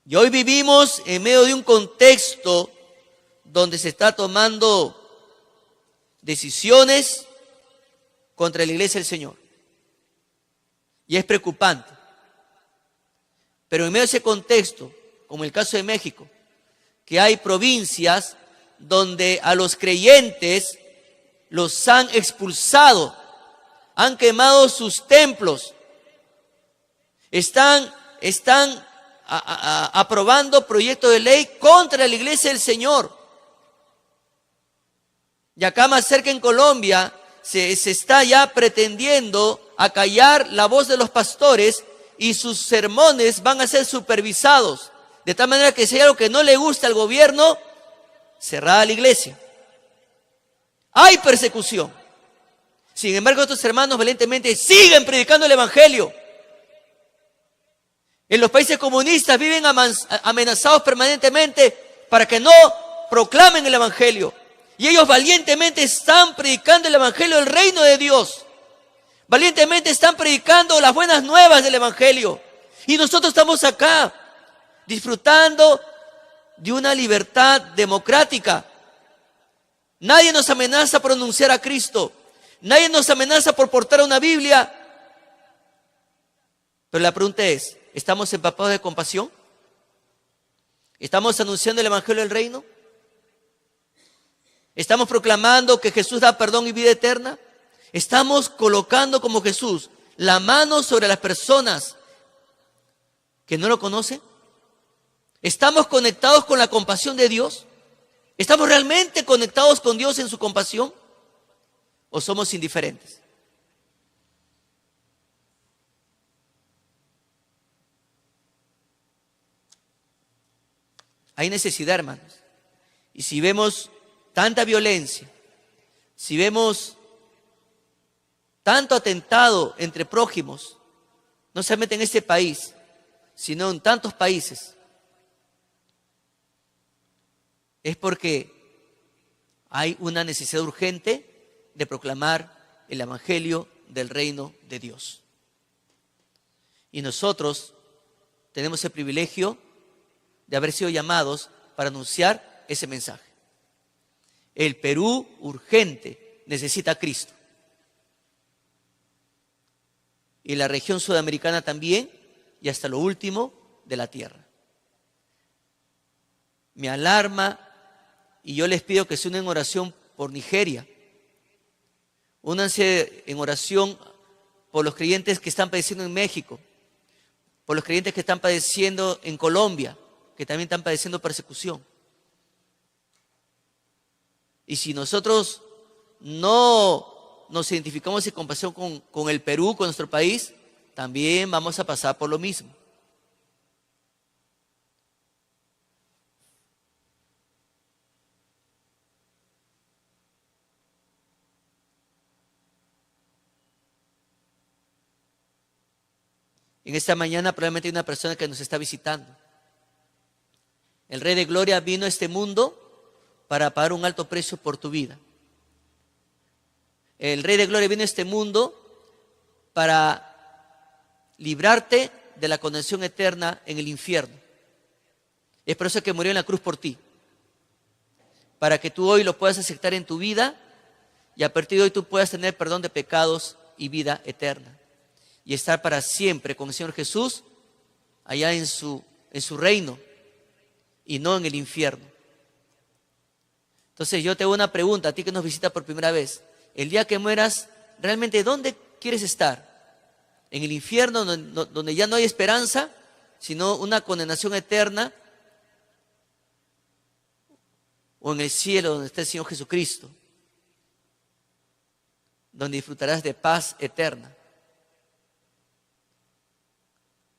Y hoy vivimos en medio de un contexto donde se está tomando decisiones contra la iglesia del Señor. Y es preocupante. Pero en medio de ese contexto, como el caso de México, que hay provincias donde a los creyentes los han expulsado, han quemado sus templos, están aprobando proyectos de ley contra la iglesia del Señor. Y acá más cerca en Colombia se está ya pretendiendo acallar la voz de los pastores y sus sermones van a ser supervisados. De tal manera que si hay algo que no le gusta al gobierno, cerrada la iglesia. Hay persecución. Sin embargo, estos hermanos valientemente siguen predicando el evangelio. En los países comunistas viven amenazados permanentemente para que no proclamen el evangelio. Y ellos valientemente están predicando el evangelio del reino de Dios. Valientemente están predicando las buenas nuevas del evangelio. Y nosotros estamos acá disfrutando de una libertad democrática. Nadie nos amenaza por anunciar a Cristo. Nadie nos amenaza por portar una Biblia. Pero la pregunta es, ¿estamos empapados de compasión? ¿Estamos anunciando el evangelio del reino? ¿Estamos proclamando que Jesús da perdón y vida eterna? ¿Estamos colocando como Jesús la mano sobre las personas que no lo conocen? ¿Estamos conectados con la compasión de Dios? ¿Estamos realmente conectados con Dios en su compasión? ¿O somos indiferentes? Hay necesidad, hermanos. Y si vemos tanta violencia, si vemos tanto atentado entre prójimos, no solamente en este país, sino en tantos países, es porque hay una necesidad urgente de proclamar el evangelio del reino de Dios. Y nosotros tenemos el privilegio de haber sido llamados para anunciar ese mensaje. El Perú urgente necesita a Cristo. Y la región sudamericana también, y hasta lo último de la tierra. Me alarma y yo les pido que se unan en oración por Nigeria. Únanse en oración por los creyentes que están padeciendo en México, por los creyentes que están padeciendo en Colombia, que también están padeciendo persecución. Y si nosotros no nos identificamos en compasión con el Perú, con nuestro país, también vamos a pasar por lo mismo. En esta mañana probablemente hay una persona que nos está visitando. El Rey de Gloria vino a este mundo para pagar un alto precio por tu vida. El Rey de Gloria vino a este mundo para librarte de la condenación eterna en el infierno. Es por eso que murió en la cruz por ti. Para que tú hoy lo puedas aceptar en tu vida y a partir de hoy tú puedas tener perdón de pecados y vida eterna. y estar para siempre con el Señor Jesús allá en su reino y no en el infierno. Entonces yo te hago una pregunta a ti que nos visita por primera vez. El día que mueras, ¿realmente dónde quieres estar? ¿En el infierno donde ya no hay esperanza, sino una condenación eterna? ¿O en el cielo donde está el Señor Jesucristo, donde disfrutarás de paz eterna?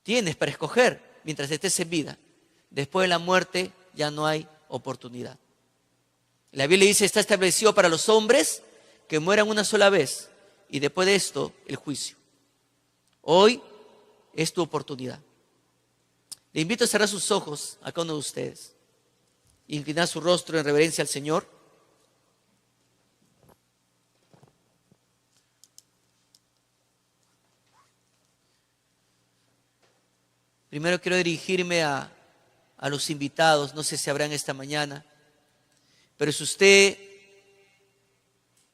Tienes para escoger mientras estés en vida. Después de la muerte ya no hay oportunidad. La Biblia dice, está establecido para los hombres que mueran una sola vez y después de esto el juicio. Hoy es tu oportunidad. Le invito a cerrar sus ojos a cada uno de ustedes, inclinar su rostro en reverencia al Señor. Primero quiero dirigirme a los invitados, no sé si habrán esta mañana, pero si usted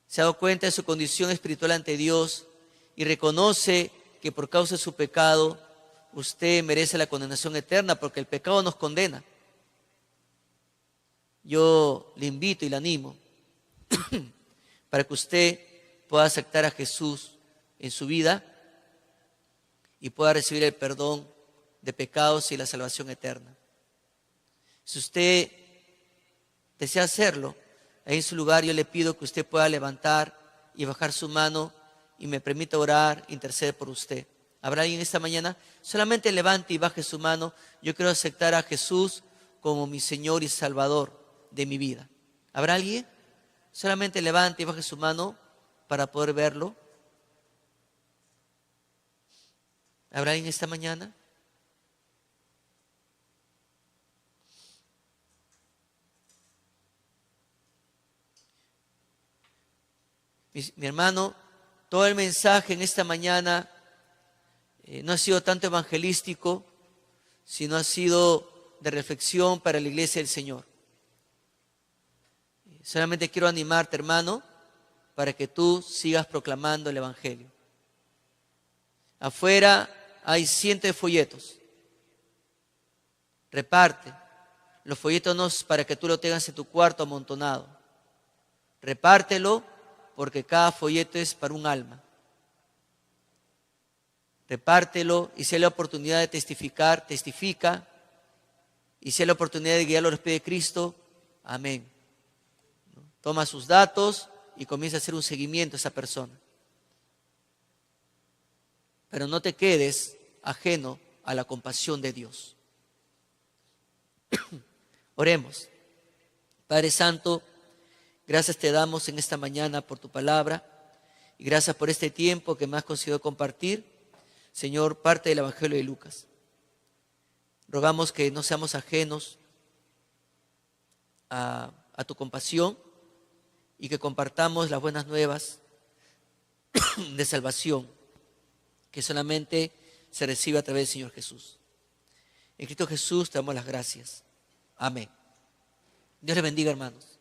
se ha dado cuenta de su condición espiritual ante Dios y reconoce que por causa de su pecado usted merece la condenación eterna, porque el pecado nos condena, yo le invito y le animo para que usted pueda aceptar a Jesús en su vida y pueda recibir el perdón de pecados y la salvación eterna. Si usted desea hacerlo, ahí en su lugar yo le pido que usted pueda levantar y bajar su mano y me permita orar, interceder por usted. ¿Habrá alguien esta mañana? Solamente levante y baje su mano. Yo quiero aceptar a Jesús como mi Señor y Salvador de mi vida. ¿Habrá alguien? Solamente levante y baje su mano para poder verlo. ¿Habrá alguien esta mañana? Mi hermano, todo el mensaje en esta mañana no ha sido tanto evangelístico, sino ha sido de reflexión para la iglesia del Señor. Solamente quiero animarte, hermano, para que tú sigas proclamando el evangelio. Afuera hay cientos de folletos. Reparte. Los folletos no es para que tú lo tengas en tu cuarto amontonado. Repártelo, porque cada folleto es para un alma. Repártelo, y si hay la oportunidad de testificar, testifica. Y si hay la oportunidad de guiar los pies de Cristo, amén. Toma sus datos y comienza a hacer un seguimiento a esa persona. Pero no te quedes ajeno a la compasión de Dios. Oremos. Padre Santo, gracias te damos en esta mañana por tu palabra y gracias por este tiempo que me has concedido compartir, Señor, parte del Evangelio de Lucas. Rogamos que no seamos ajenos a tu compasión y que compartamos las buenas nuevas de salvación que solamente se recibe a través del Señor Jesús. En Cristo Jesús te damos las gracias. Amén. Dios les bendiga, hermanos.